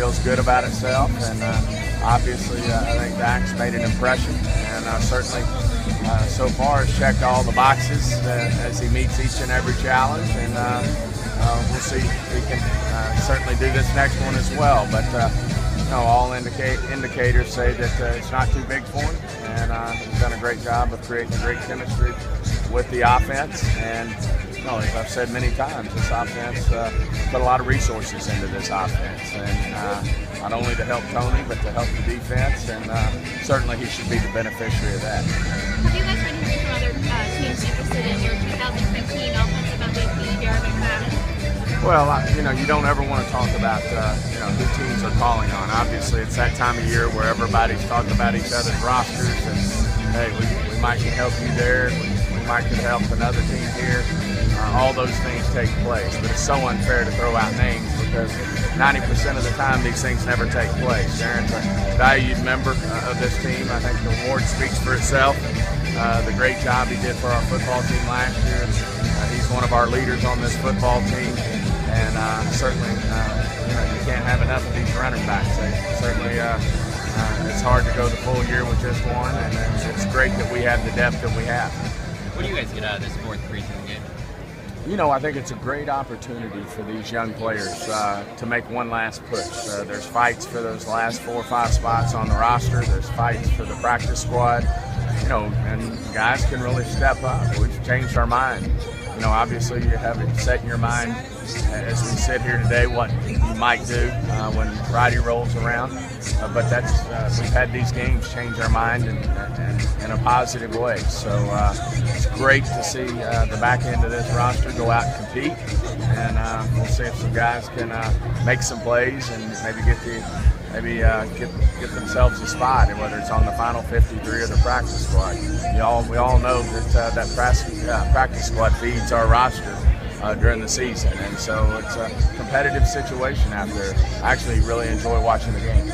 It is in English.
feels good about itself, and obviously I think Dak's made an impression, and certainly so far has checked all the boxes as he meets each and every challenge, and we'll see if he can certainly do this next one as well. But all indicators say that it's not too big for him, and he's done a great job of creating a great chemistry with the offense. And as I've said many times, this offense put a lot of resources into this offense, and not only to help Tony, but to help the defense, and certainly he should be the beneficiary of that. Have you guys heard from other teams interested in your 2015 offensive MVP, Darren McFadden? Well, you don't ever want to talk about who teams are calling on. Obviously, it's that time of year where everybody's talking about each other's rosters, and hey, we might can help you there, we might can help another team here. All those things take place, but it's so unfair to throw out names because 90% of the time these things never take place. Darren's a valued member of this team. I think the award speaks for itself. The great job he did for our football team last year. He's one of our leaders on this football team, and certainly you can't have enough of these running backs. Certainly it's hard to go the full year with just one, and it's great that we have the depth that we have. What do you guys get out of this fourth preseason game? I think it's a great opportunity for these young players to make one last push. There's fights for those last 4 or 5 spots on the roster. There's fights for the practice squad, and guys can really step up. We've changed our mind. Obviously you have it set in your mind as we sit here today what you might do when Friday rolls around. But we've had these games change our mind in a positive way. So it's great to see the back end of this roster go out and compete, and we'll see if some guys can make some plays and maybe get themselves a spot, and whether it's on the final 53 or the practice squad. We all know that that practice squad feeds our roster during the season, and so it's a competitive situation out there. I actually really enjoy watching the game.